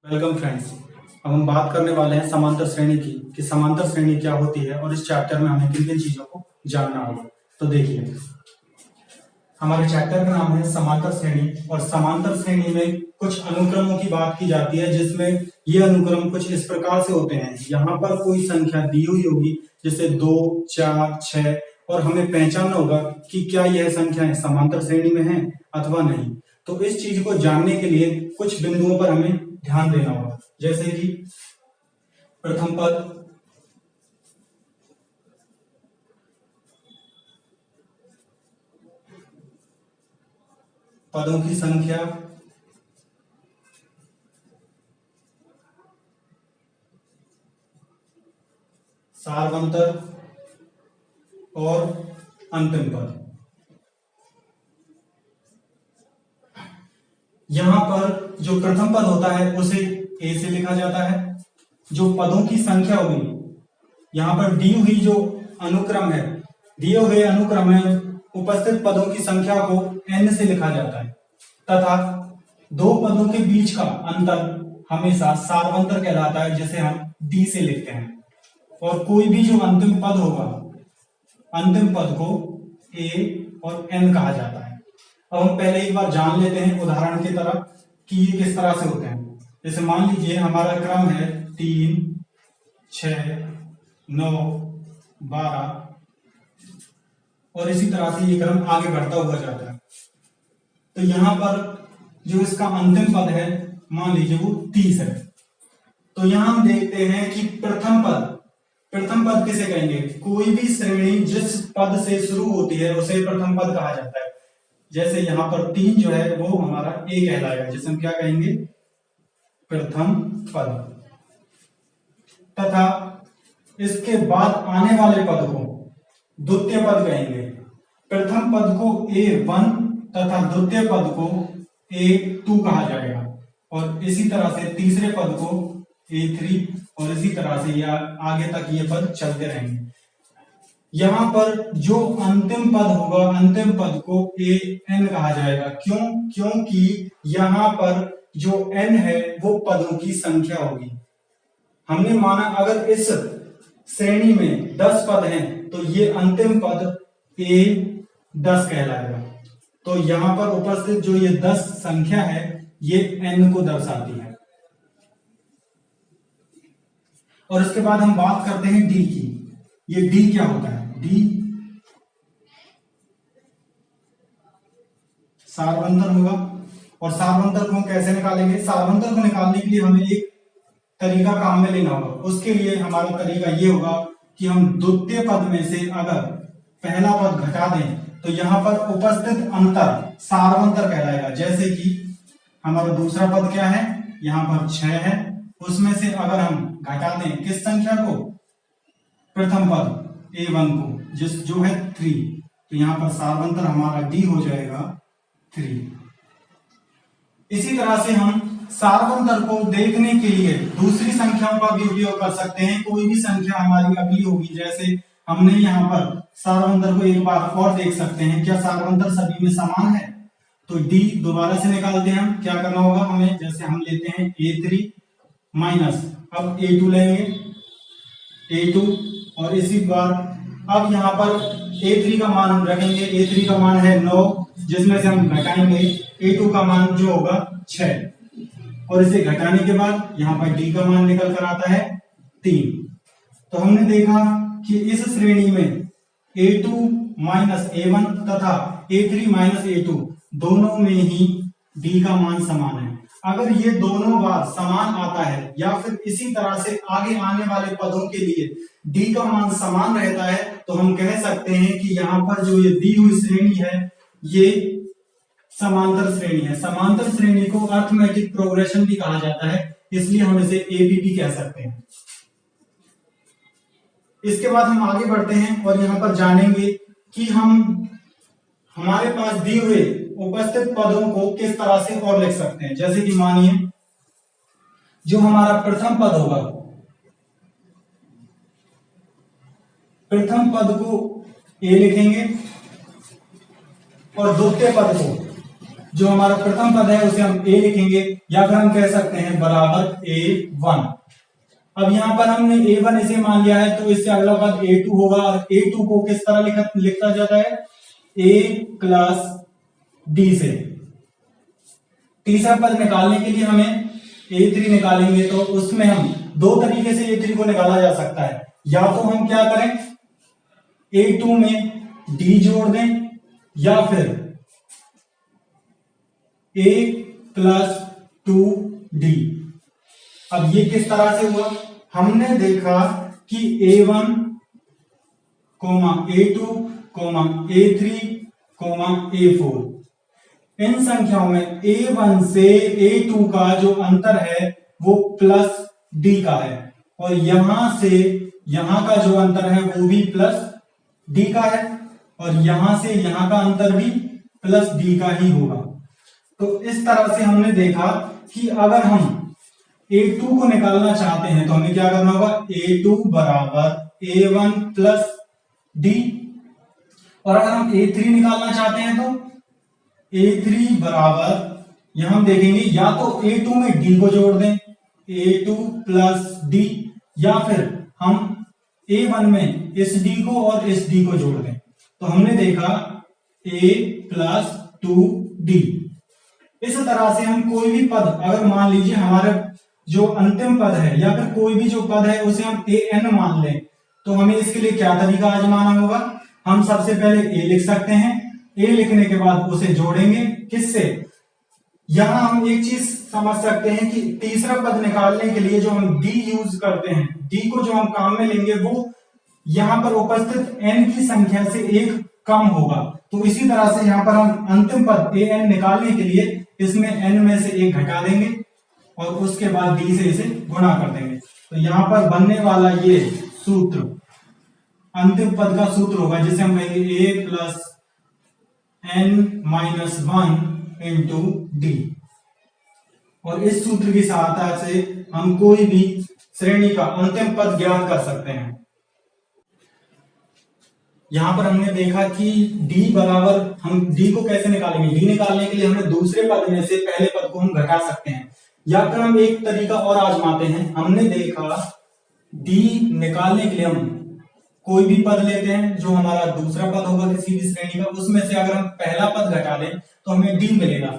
Welcome friends. अब हम बात करने वाले हैं समांतर श्रेणी की कि समांतर श्रेणी क्या होती है और इस चैप्टर में हमें किन किन चीजों को जानना होगा। तो देखिए, हमारे चैप्टर का नाम है समांतर श्रेणी और समांतर श्रेणी में कुछ अनुक्रमों की बात की जाती है जिसमें ये अनुक्रम कुछ इस प्रकार से होते हैं। यहाँ पर कोई संख्या दी हुई होगी जैसे 2, 4, 6 और हमें पहचानना होगा कि क्या यह संख्याएं समांतर श्रेणी में है अथवा नहीं। तो इस चीज को जानने के लिए कुछ बिंदुओं पर हमें ध्यान देना होगा, जैसे कि प्रथम पद, पदों की संख्या, सारवंतर और अंतिम पद। यहां पर जो प्रथम पद होता है उसे ए से लिखा जाता है। जो पदों की संख्या होगी, यहां पर दी हुई जो अनुक्रम है, दिए हुए अनुक्रम में उपस्थित पदों की संख्या को n से लिखा जाता है तथा दो पदों के बीच का अंतर हमेशा सारवंतर कहलाता है जिसे हम d से लिखते हैं। और कोई भी जो अंतिम पद होगा, अंतिम पद को a और n कहा जाता है। अब हम पहले एक बार जान लेते हैं उदाहरण की तरह कि ये किस तरह से होते हैं। जैसे मान लीजिए हमारा क्रम है 3, 6, 9, 12 और इसी तरह से ये क्रम आगे बढ़ता हुआ जाता है। तो यहां पर जो इसका अंतिम पद है, मान लीजिए वो 30 है। तो यहां हम देखते हैं कि प्रथम पद किसे कहेंगे? कोई भी श्रेणी जिस पद से शुरू होती है उसे प्रथम पद कहा जाता है। जैसे यहां पर 3 जो है वो हमारा ए कहलाएगा, जिसे हम क्या कहेंगे? प्रथम पद। तथा इसके बाद आने वाले पद को द्वितीय पद कहेंगे। प्रथम पद को A1 तथा द्वितीय पद को A2 कहा जाएगा और इसी तरह से तीसरे पद को A3 और इसी तरह से आगे तक ये पद चलते रहेंगे। यहां पर जो अंतिम पद होगा, अंतिम पद को AN कहा जाएगा। क्योंकि यहां पर जो n है वो पदों की संख्या होगी। हमने माना अगर इस श्रेणी में 10 पद हैं तो ये अंतिम पद A10 कहलाएगा। तो यहां पर उपस्थित जो ये 10 संख्या है ये n को दर्शाती है। और इसके बाद हम बात करते हैं d की। ये d क्या होता है? d सारवंतर होगा। और सारवंतर को कैसे निकालेंगे? सारवंतर को निकालने के लिए हमें एक तरीका काम में लेना होगा। उसके लिए हमारा तरीका ये होगा कि हम द्वितीय पद में से अगर पहला पद घटा दें तो यहां पर उपस्थित अंतर सारवंतर कहलाएगा। जैसे कि हमारा दूसरा पद क्या है? यहां पर 6 है, उसमें से अगर हम घटा दें किस संख्या को? प्रथम पद A1 को, जो है 3, तो यहां पर सारवंतर हमारा D हो जाएगा 3। इसी तरह से हम सारवंतर को देखने के लिए दूसरी संख्याओं का भी उपयोग कर सकते हैं। कोई भी संख्या हमारी अगली होगी, जैसे हमने यहाँ पर सारवंतर को एक बार और देख सकते हैं। क्या सारवंतर सभी में समान है? तो D दोबारा से निकालते हैं हम। क्या करना होगा हमें? जैसे हम लेते हैं A3 माइनस, अब A2 लेंगे, A2 और इसी बार अब यहाँ पर A3 का मान रखेंगे। A3 का मान है 9, जिसमें से हम घटाएंगे A2 का मान जो होगा 6 और इसे घटाने के बाद यहाँ पर D का मान निकल कर आता है 3। तो हमने देखा कि इस श्रेणी में A2 माइनस A1 तथा A3 माइनस A2 दोनों में ही D का मान समान है। अगर ये दोनों बार समान आता है या फिर इसी तरह से आगे आने वाले पदों के लिए D का मान समान रहता है तो हम कह सकते हैं कि यहाँ पर जो ये दी हुई श्रेणी है ये समांतर श्रेणी है। समांतर श्रेणी को अरिथमेटिक प्रोग्रेशन भी कहा जाता है, इसलिए हम इसे APP भी कह सकते हैं। इसके बाद हम आगे बढ़ते हैं और यहाँ पर जानेंगे कि हमारे पास दिए हुए उपस्थित पदों को किस तरह से और लिख सकते हैं। जैसे कि मानिए जो हमारा प्रथम पद होगा, प्रथम पद को A लिखेंगे और द्वितीय पद को जो हमारा प्रथम पद है उसे हम a लिखेंगे, या फिर हम कह सकते हैं बराबर a1। अब यहाँ पर हमने a1 इसे मान लिया है, तो इससे अगला पद a2 होगा, और a2 को किस तरह लिखा जाता है, a प्लस d से। तीसरा पद निकालने के लिए हमें a3 निकालेंगे, तो उसमें हम दो तरीके से a3 को निकाला जा सकता है। या तो हम क्या करें, a2 में d जोड़ दें, या फिर a प्लस 2d। अब ये किस तरह से हुआ, हमने देखा कि a1, a2, a3, a4, इन संख्याओं में a1 से a2 का जो अंतर है वो प्लस d का है, और यहां से यहां का जो अंतर है वो भी प्लस d का है, और यहां से यहां का अंतर भी प्लस d का ही होगा। तो इस तरह से हमने देखा कि अगर हम a2 को निकालना चाहते हैं तो हमें क्या करना होगा, a2 बराबर a1 प्लस d, और अगर हम a3 निकालना चाहते हैं तो a3 बराबर, यहां हम देखेंगे या तो a2 में d को जोड़ दें, a2 प्लस d, या फिर हम a1 में इस d को और इस d को जोड़ दें। तो हमने देखा a प्लस 2d। इस तरह से हम कोई भी पद, अगर मान लीजिए हमारा जो अंतिम पद है या फिर कोई भी जो पद है उसे हम an मान लें, तो हमें इसके लिए क्या तरीका आजमाना होगा, हम सबसे पहले a लिख सकते हैं, a लिखने के बाद उसे जोड़ेंगे किससे, यहां हम एक चीज समझ सकते हैं कि तीसरा पद निकालने के लिए जो हम d यूज करते हैं, d को जो हम काम में लेंगे वो यहां पर उपस्थित n की संख्या से एक कम होगा। तो इसी तरह से यहां पर हम अंतिम पद an निकालने के लिए इसमें n में से एक घटा देंगे और उसके बाद d से इसे गुणा कर देंगे। तो यहां पर बनने वाला ये सूत्र अंतिम पद का सूत्र होगा, जिसे हम कहेंगे a plus n-1 into D. और इस सूत्र की सहायता से हम कोई भी श्रेणी का अंतिम पद ज्ञात कर सकते हैं। यहां पर हमने देखा कि d बराबर, हम d को कैसे निकालेंगे, d निकालने के लिए हमें दूसरे पद में से पहले पद को हम घटा सकते हैं, या फिर हम एक तरीका और आजमाते हैं। हमने देखा d निकालने के लिए हम कोई भी पद लेते हैं जो हमारा दूसरा पद होगा किसी भी श्रेणी का, उसमें से अगर हम पहला पद घटा दें तो हमें d मिलेगा।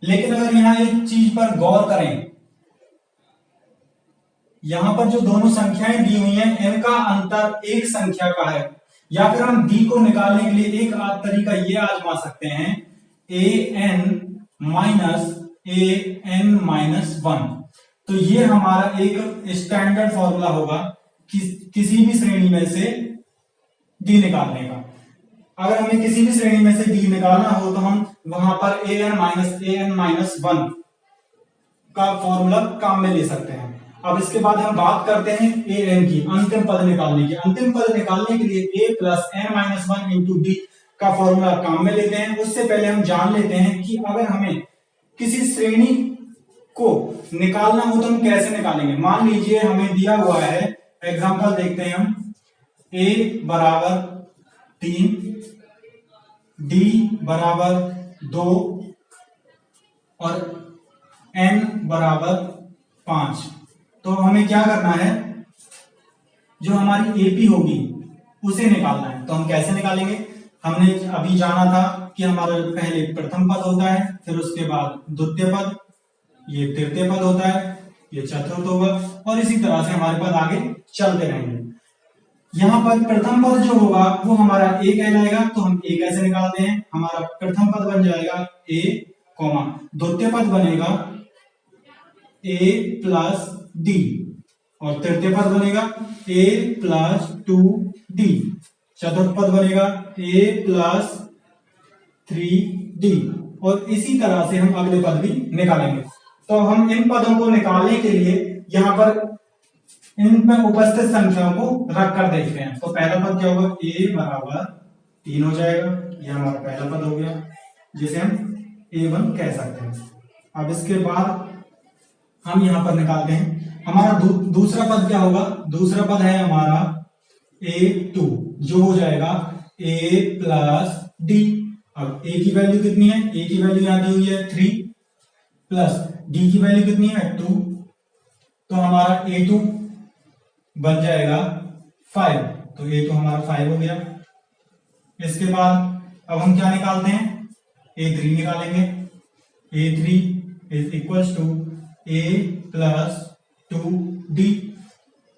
लेकिन अगर यहाँ एक चीज पर गौर करें, यहां पर जो दोनों संख्याएं दी हुई हैं इनका अंतर एक संख्या का है, या फिर हम d को निकालने के लिए एक तरीका ये आजमा सकते हैं, an-1। तो ये हमारा एक स्टैंडर्ड फॉर्मूला होगा किसी भी श्रेणी में से d निकालने का। अगर हमें किसी भी श्रेणी में से d निकालना हो तो हम वहां पर an-1 का फॉर्मूला काम में ले सकते हैं। अब इसके बाद हम बात करते हैं an की, अंतिम पद निकालने की। अंतिम पद निकालने के लिए a plus n-1 into D का फॉर्मूला काम में लेते हैं। उससे पहले हम जान लेते हैं कि अगर हमें किसी श्रेणी को निकालना हो तो हम कैसे निकालेंगे। मान लीजिए हमें दिया हुआ है, एग्जांपल देखते हैं हम, a बराबर 3, d बराबर 2 और n बराबर 5। तो हमें क्या करना है, जो हमारी एपी होगी उसे निकालना है। तो हम कैसे निकालेंगे, हमने अभी जाना था कि हमारा पहले प्रथम पद होता है, फिर उसके बाद द्वितीय पद, ये तृतीय पद होता है, ये चतुर्थ होगा, और इसी तरह से हमारे पद आगे चलते रहेंगे। यहाँ पर प्रथम पद जो होगा वो हमारा a कहलाएगा। तो हम a कैसे निकालते हैं, हमारा प्रथम पद बन जाएगा a, द्वितीय पद बनेगा a प्लस d, और तृतीय पद बनेगा a प्लस 2d, चतुर्थ पद बनेगा a प्लस 3d, और इसी तरह से हम अगले पद भी निकालेंगे। तो हम इन पदों को निकालने के लिए यहाँ पर इन पर उपस्थित संख्याओं को रखकर देखते हैं। तो पहला पद क्या होगा, a बराबर 3 हो जाएगा, ये हमारा पहला पद हो गया जिसे हम a1 कह सकते हैं। अब इसके बाद हम यहाँ पर निकालते हैं हमारा दूसरा पद क्या होगा। दूसरा पद है हमारा a2, जो हो जाएगा a प्लस d, अब a की वैल्यू कितनी है, a की वैल्यू यहां दी हुई है 3 प्लस d की वैल्यू कितनी है 2, तो हमारा a2 बन जाएगा 5, तो a2 हमारा 5 हो गया। इसके बाद अब हम क्या निकालते हैं, a3 निकालेंगे। a3 is equals to a plus 2d,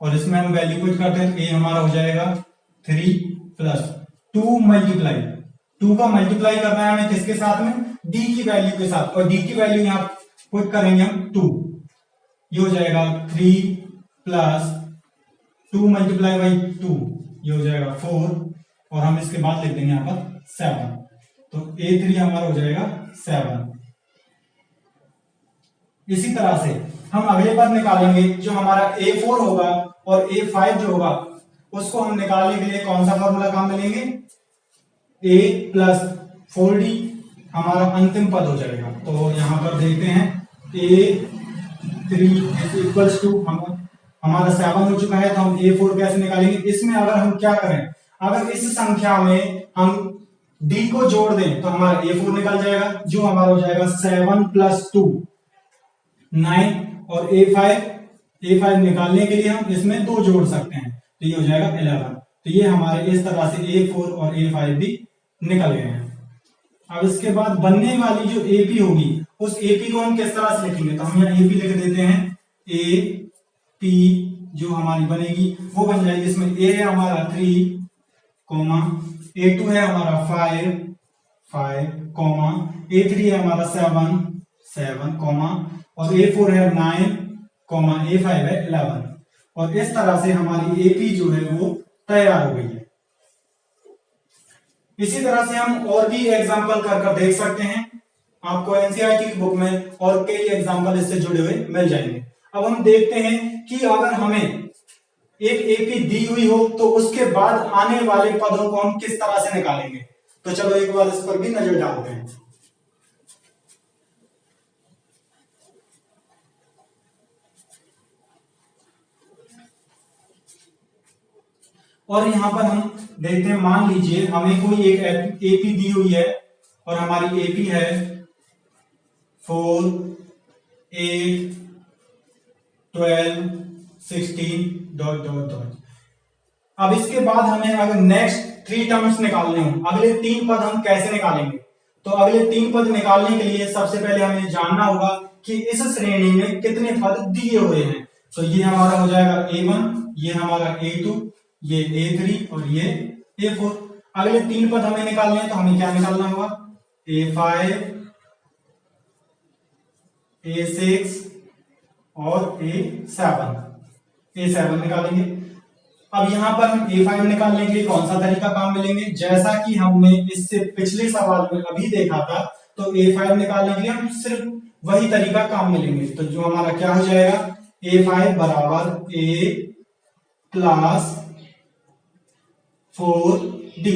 और इसमें हम वैल्यू पुट करते हैं, a हमारा हो जाएगा 3 प्लस 2 मल्टीप्लाई, 2 का मल्टीप्लाई करना है हमें किसके साथ में, d की वैल्यू के साथ, और d की वैल्यू यहां पुट करेंगे हम 2, ये हो जाएगा 3 प्लस 2 मल्टीप्लाई बाई 2, ये हो जाएगा 4, और हम इसके बाद लिख देंगे यहां पर 7, तो a3 हमारा हो जाएगा 7। इसी तरह से हम अगले पद निकालेंगे, जो हमारा a4 होगा और a5 जो होगा उसको हम निकालने के लिए कौन सा फॉर्मूला काम में लेंगे, a प्लस 4d हमारा अंतिम पद हो जाएगा। तो यहां पर देखते हैं a3 इज इक्वल्स टू हमारा 7 हो चुका है, तो हम a4 कैसे निकालेंगे। इसमें अगर हम क्या करें, अगर इस संख्या में हम d को जोड़ दें तो हमारा a4 निकल जाएगा, जो हमारा हो जाएगा 7 प्लस 2 9, और a5 निकालने के लिए हम इसमें 2 जोड़ सकते हैं, तो ये हो जाएगा 11। तो ये हमारे इस तरह से a4 और a5 भी निकल गए हैं। अब इसके बाद बनने वाली जो AP होगी, उस AP को हम किस तरह से लिखेंगे, तो हम यहाँ AP लिख देते हैं, AP जो हमारी बनेगी वो बन जाएगी, इसमें A है हमारा 3, A2 है हमारा 5, A3 है हमारा 7, और A4 है 9, A5 है 11, और इस तरह से हमारी AP जो है वो तैयार हो गई है। इसी तरह से हम और भी एग्जाम्पल कर देख सकते हैं, आपको एनसीईआरटी की बुक में और कई एग्जाम्पल इससे जुड़े हुए मिल जाएंगे। अब हम देखते हैं कि अगर हमें एक एपी दी हुई हो तो उसके बाद आने वाले पदों को हम किस तरह से निकालेंगे। तो चलो एक बार इस पर भी नजर डालते हैं। और यहां पर हम देखते हैं, मान लीजिए हमें कोई एक एपी दी हुई है और हमारी एपी है 4, 8, 12, 16 डॉट डॉट डॉट। अब इसके बाद हमें अगर नेक्स्ट 3 टर्म्स निकालने हो, अगले 3 पद हम कैसे निकालेंगे। तो अगले 3 पद निकालने के लिए सबसे पहले हमें जानना होगा कि इस श्रेणी में कितने पद दिए हुए हैं। तो ये हमारा हो जाएगा A1, ये हमारा A2, ये A3 और ये A4। अगले 3 पद हमें निकालने हैं, तो हमें क्या निकालना होगा, A5, A6 और A7 निकालेंगे। अब यहां पर हम A5 निकालने के लिए कौन सा तरीका काम में लेंगे, जैसा कि हमने इससे पिछले सवाल में अभी देखा था, तो A5 निकालने के लिए हम सिर्फ वही तरीका काम में लेंगे। तो जो हमारा क्या हो जाएगा, A5 बराबर A प्लस 4D।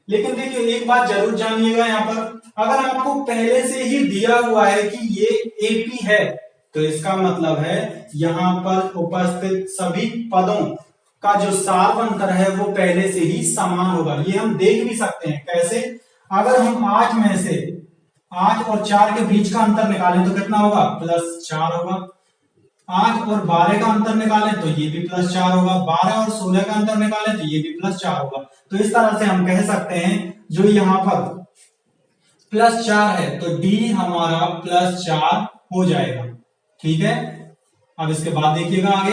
लेकिन देखिए एक बात जरूर जानिएगा, यहां पर अगर आपको पहले से ही दिया हुआ है कि ये AP है, तो इसका मतलब है यहां पर उपस्थित सभी पदों का जो सार्वंतर है वो पहले से ही समान होगा। ये हम देख भी सकते हैं कैसे, अगर हम 8 में से 8 और 4 के बीच का अंतर निकालें तो कितना होगा, +4 होगा। 8 और 12 का अंतर निकालें तो ये भी +4 होगा। 12 और 16 का अंतर निकालें तो ये भी +4 होगा। तो इस तरह से हम कह सकते हैं जो यहां पर +4 है तो D हमारा +4 हो जाएगा। ठीक है, अब इसके बाद देखिएगा आगे,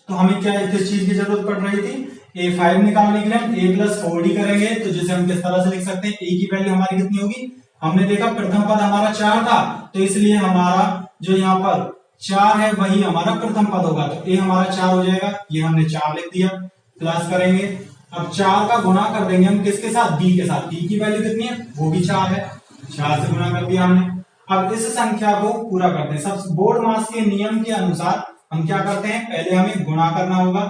तो हमें क्या किस चीज की जरूरत पड़ रही थी, A5 निकालने के लिए हम A प्लस 4D करेंगे। तो जैसे हम किस तरह से लिख सकते हैं, A की वैल्यू हमारी कितनी होगी, हमने देखा प्रथम पद हमारा 4 था, तो इसलिए हमारा जो यहाँ पर 4 है वही हमारा प्रथम पद होगा। तो A हमारा 4 हो जाएगा, ये हमने 4 लिख दिया, प्लस करेंगे। अब 4 का गुणा कर देंगे हम किसके साथ, D के साथ। D की वैल्यू कितनी है, वो भी 4 है, 4 से गुणा कर दिया हमने। अब इस संख्या को पूरा करते हैं। सब बोर्ड मास के नियम के अनुसार हम क्या करते हैं, पहले हमें गुणा करना होगा,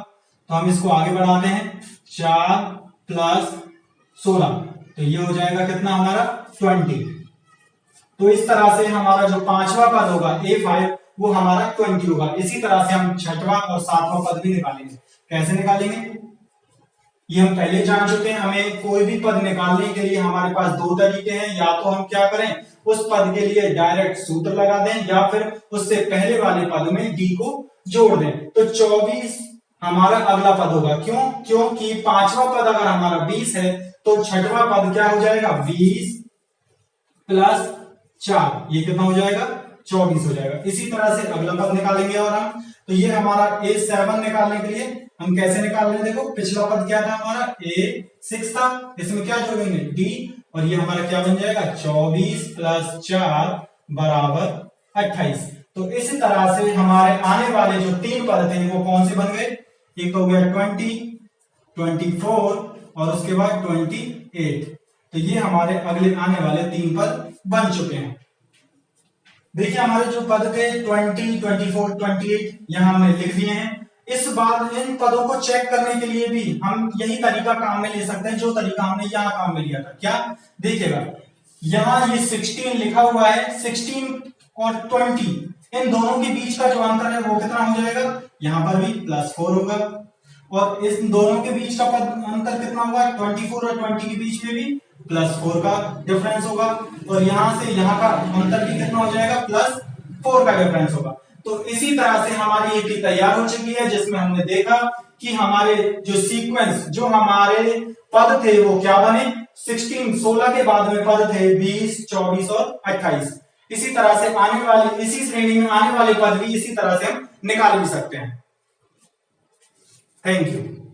तो हम इसको आगे बढ़ाते हैं, 4 प्लस 16, तो ये हो जाएगा कितना हमारा 20। तो इस तरह से हमारा जो 5वां पद होगा A5 वो हमारा 20 होगा। इसी तरह से हम 6वां और 7वां पद भी निकालेंगे। कैसे निकालेंगे, ये हम पहले जान चुके हैं। हमें कोई भी पद निकालने के लिए हमारे पास दो तरीके हैं, या तो हम क्या करें, उस पद के लिए डायरेक्ट सूत्र लगा दें, या फिर उससे पहले वाले पद में d को जोड़ दें। तो 24 हमारा अगला पद होगा। क्यों? क्योंकि पांचवा पद अगर हमारा 20 है तो छठवां पद क्या हो जाएगा, 20 प्लस 4, ये कितना हो जाएगा, 24 हो जाएगा। इसी तरह से अगला पद निकालेंगे। और हम तो ये हमारा A7 निकालने के लिए हम कैसे निकाल रहे हैं, देखो पिछला पद क्या था हमारा, A6 था, इसमें क्या जोड़ेंगे, D, और ये हमारा क्या बन जाएगा, 24 प्लस 4 बराबर 28। तो इसी तरह से हमारे आने वाले जो तीन पद थे वो कौन से बन गए, एक हो गया 20, 24 और उसके बाद 28। तो ये हमारे अगले आने वाले तीन पद बन चुके हैं। देखिए हमारे जो पद थे 20, 24, 28 यहां हमने लिख दिए हैं। इस बार इन पदों को चेक करने के लिए भी हम यही तरीका काम में ले सकते हैं जो तरीका हमने यहां काम में लिया था। क्या? देखिएगा यहां ये 16 लिखा हुआ है, 16 और 20 इन दोनों के बीच का जो अंतर है वो कितना हो जाएगा, यहां पर भी +4 होगा, और इस दोनों के बीच का पद अंतर कितना होगा, 24 और 20 के बीच में भी +4 का डिफरेंस होगा, और यहां से यहां का अंतर भी कितना हो जाएगा, +4 का डिफरेंस होगा। तो इसी तरह से हमारी एक तैयार हो चुकी है जिसमें हमने देखा कि हमारे जो सीक्वेंस, जो हमारे पद थे वो क्या बने, 16 के बाद में पद थे 20, 24 और 28। इसी तरह से आने वाली, इसी श्रेणी में आने वाले पद भी इसी तरह से हम निकाल भी सकते हैं। Thank you.